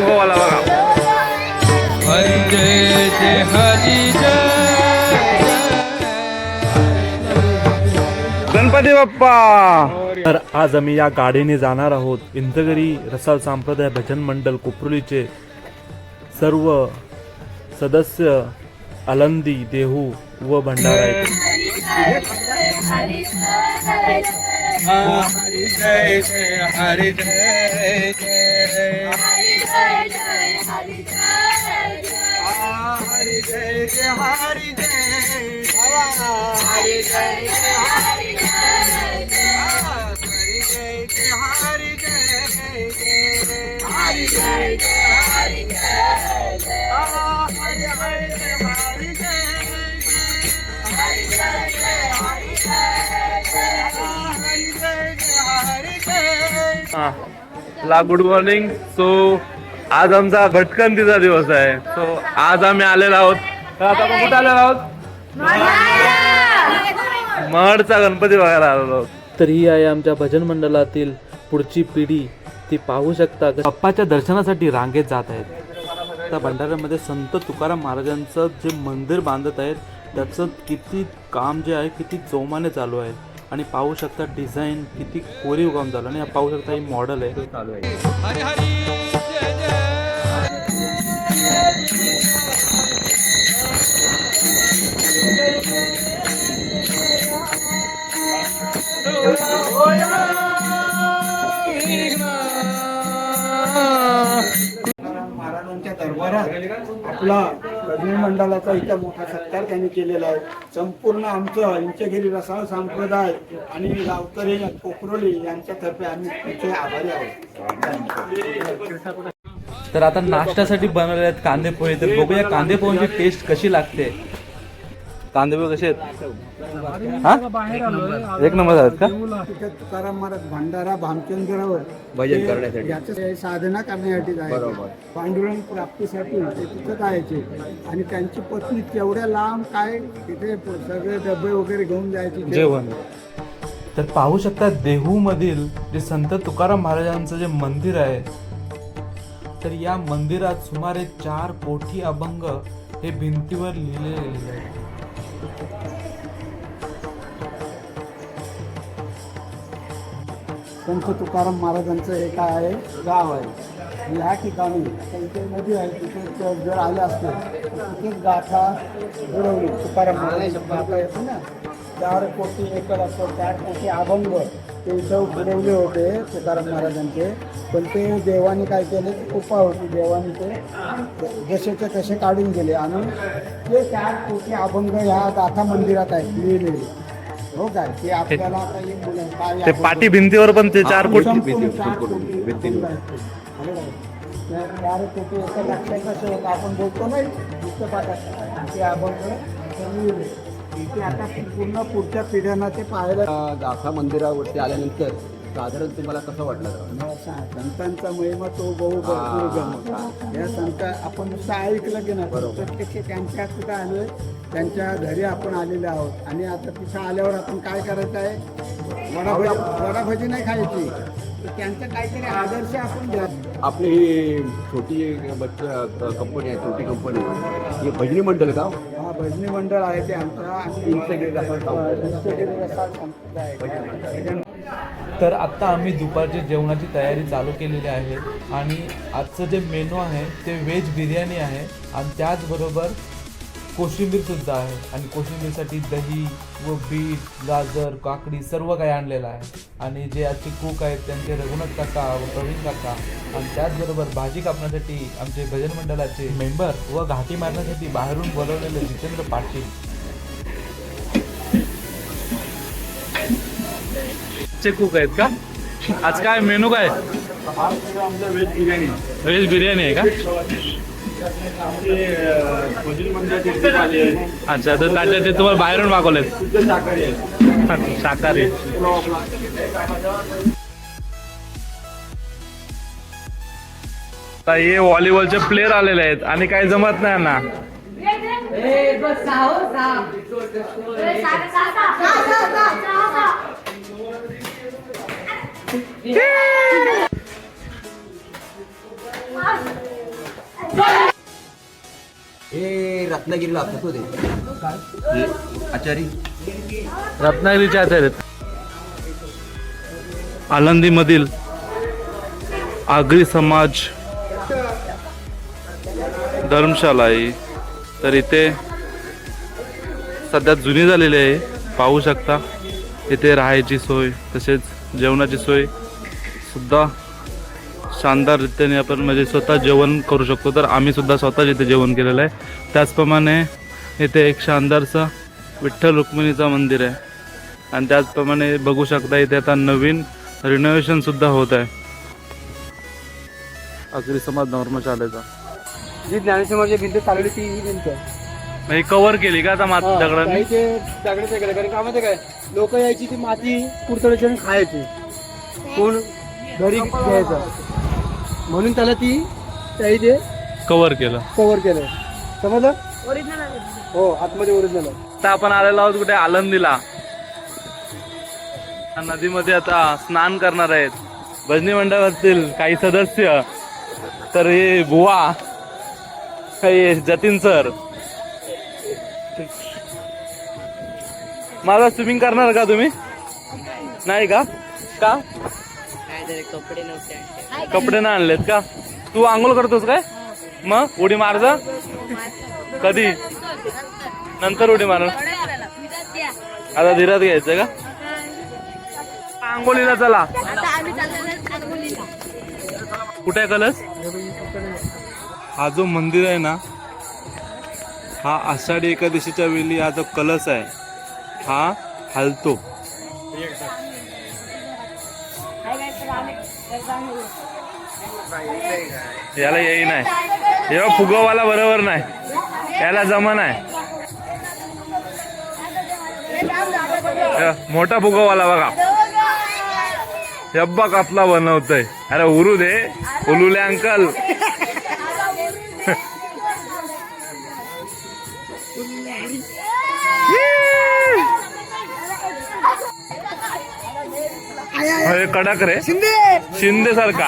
गावाला बघा. हरी जय जय हरी जय. गणपती बाप्पा. तर आज आम्ही या गाडीने जाणार आहोत. इंदगरी रसाल संप्रदाय भजन मंडळ कोपरुलीचे सर्व सदस्य आलंदी, देहू व भंडारा येथे. हरी जय जय हरी जय जय. हरी जय जय हरी जय जय. हरी जय हरी जय. हरी जय हरी जय. हरी जय हरी ला गुड मॉर्निंग. सो आज आमचा भटकंतीचा दिवस आहे. सो आज आम्ही आलेलो आहोत. तर आता आपण कुठे आलेलो आहोत? महडचा गणपती बघायला आलेलो आहोत. तर ही आहे आमच्या भजन मंडळातील पुढची पिढी. ती पाहू शकता बाप्पाच्या दर्शनासाठी रांगेत जात आहेत. त्या भंडाऱ्यामध्ये संत तुकाराम महाराजांचं जे मंदिर बांधत आहेत त्याचं किती काम जे आहे किती जोमाने चालू आहे. आणि पाहू शकता डिझाईन किती कोरीव काम झालं. आणि पाहू शकता ही मॉडेल आहे चालू आहे. हरी हरी जय जय. महाराजांच्या दरबारात आपला भजनी मंडळाचा इथं मोठा सत्कार त्यांनी केलेला आहे. संपूर्ण आमचं इंचगिरी रसाळ संप्रदाय आणि गावकरी कोपरोली यांच्यातर्फे आम्ही तिथे आभारी आहोत. तर आता नाश्त्यासाठी बनवले आहेत कांदे पोहे. तर बघूया कांदे पोह्यांची टेस्ट कशी लागते. कांदे पोहे कसे आहेत? हा एक नंबर आहेत का? तिथे तुकाराम महाराज भंडारा भामचंद्रावर भजन करण्यासाठी याचं साधना करण्यासाठी आहे. पांडुरंग प्राप्तीसाठी ते तिथं जायचे. आणि त्यांची पत्नी तेवढ्या लांब काय तिथे सगळे डबे वगैरे घेऊन जायचे जेवण. तर पाहू शकता देहू मधील जे संत तुकाराम महाराजांचं जे मंदिर आहे तर या मंदिरात सुमारे 4 कोटी अभंग हे भिंतीवर लिहिले गेलेले आहेत. संत तुकाराम महाराजांचं हे काय आहे गाव आहे. ह्या ठिकाणी आता इथे नदी आहे तिथे जर आले असते तर तिथेच गाथा बुडवली तुकाराम महाराजांची गाथा येते ना. 4 कोटी एकर असं 4 कोटी अभंग ते इथं बुडवले होते तुकाराम महाराजांचे. पण ते देवाने काय केले कृपा होती देवाने ते जसेचे तसे काढून गेले. आणि ते 4 कोटी अभंग ह्या गाथा मंदिरात आहेत लिहिलेले. हो काय ते आपल्याला आता काय ते पाटी भिंतीवर पण ते 4 कोटी. 4 कोटी एकर लक्षात कसं होतं आपण बोलतो नाही पुस्तकात ते अभंग इथे आता पूर्ण पुढच्या पिढ्यांना ते पाहायला. गाथा मंदिरावरती आल्यानंतर साधारण तुम्हाला कसं वाटलं? संतांचा महिमा तो भरपूर गम. या संत आपण नुसतं ऐकलं की नाही प्रत्यक्ष त्यांच्या तिथं आलोय त्यांच्या घरी आपण आलेले आहोत. आणि आता तिथं आल्यावर आपण काय करायचं आहे वडाभजी नाही खायची तर त्यांचा काहीतरी आदर्श आपण घ्या. आपली ही छोटी कंपनी आहे छोटी कंपनी ही भजनी मंडळ का? हा भजनी मंडळ आहे ते आमचा. तर आता आम्ही दुपारच्या जेवणाची तयारी चालू केलेली आहे. आणि आजचं जे मेनू आहे ते व्हेज बिर्याणी आहे. आणि त्याचबरोबर कोशिंबीरसुद्धा आहे. आणि कोशिंबीरसाठी दही व बीट गाजर काकडी सर्व काही आणलेलं आहे. आणि जे आजचे कुक आहेत त्यांचे रघुनाथ काका व प्रवीण काका. आणि त्याचबरोबर भाजी कापण्यासाठी आमचे भजन मंडळाचे मेंबर व घाटी मारण्यासाठी बाहेरून बोलवलेले जितेंद्र पाटील. चे कुक आहेत का? आज काय मेनू काय? व्हेज बिर्याणी आहे का? अच्छा तर तात्या ते तुम्हाला बाहेरून मागवलेत शाकाहारी. हे व्हॉलीबॉलचे प्लेयर आलेले आहेत आणि काही जमत नाही ना. रत्नागिरीला होतो ते आचारी रत्नागिरीचे आचार्य आळंदीमधील आगरी समाज धर्मशाला आहे. तर इथे सध्या जुनी झालेली आहे. पाहू शकता इथे राहायची सोय तसेच जेवणाची सोय सुद्धा शानदार रीतीने आपण म्हणजे स्वतः जेवण करू शकतो. तर आम्ही सुद्धा स्वतःच इथे जेवण केलेलं आहे. त्याचप्रमाणे इथे एक शानदारचं विठ्ठल रुक्मिणीचं मंदिर आहे आणि त्याचप्रमाणे बघू शकता इथे आता नवीन रिनोव्हेशन सुद्धा होत आहे. आगरी समाज धर्मशाळेचा जी ज्ञानेश्वराची भिंत चालवली ती ही भिंत ही कव्हर केली का आता माती दगडांनी? काही ते दगडाचे केलं कारण का माहिती काय लोक यायची ती माती कुरतडीची आणि खायची कोण घरी घ्यायचं म्हणून त्याला ती त्याही ते कव्हर केलं. कव्हर केलं समजलं हो आतमध्ये ओरिजिनल आहे. आता आपण आलेलो आहोत कुठे आळंदीला. नदीमध्ये आता स्नान करणार आहेत भजनी मंडळातील काही सदस्य. तर हे बुवा काही जतीन सर माझा स्विमिंग करणार का तुम्ही? नाही का? का कपडे नाही आणलेत का? तू आंघोळ करतोस काय? मग उडी मार जा. कधी? नंतर उडी मार. आता धीरात घ्यायचं का? आंघोळीला चला. कुठे आहे कलश? हा जो मंदिर आहे ना हा आषाढी एकादशीच्या वेळी हा जो कलश आहे हा हलतो. याला येई नाही. जेव्हा फुगवाला बरोबर नाही याला जमा नाही. मोठा फुगवाला बघा डब्बा कापला बनवतोय. अरे उरू दे उलुले अंकल. कडक रे शिंदे सारखा.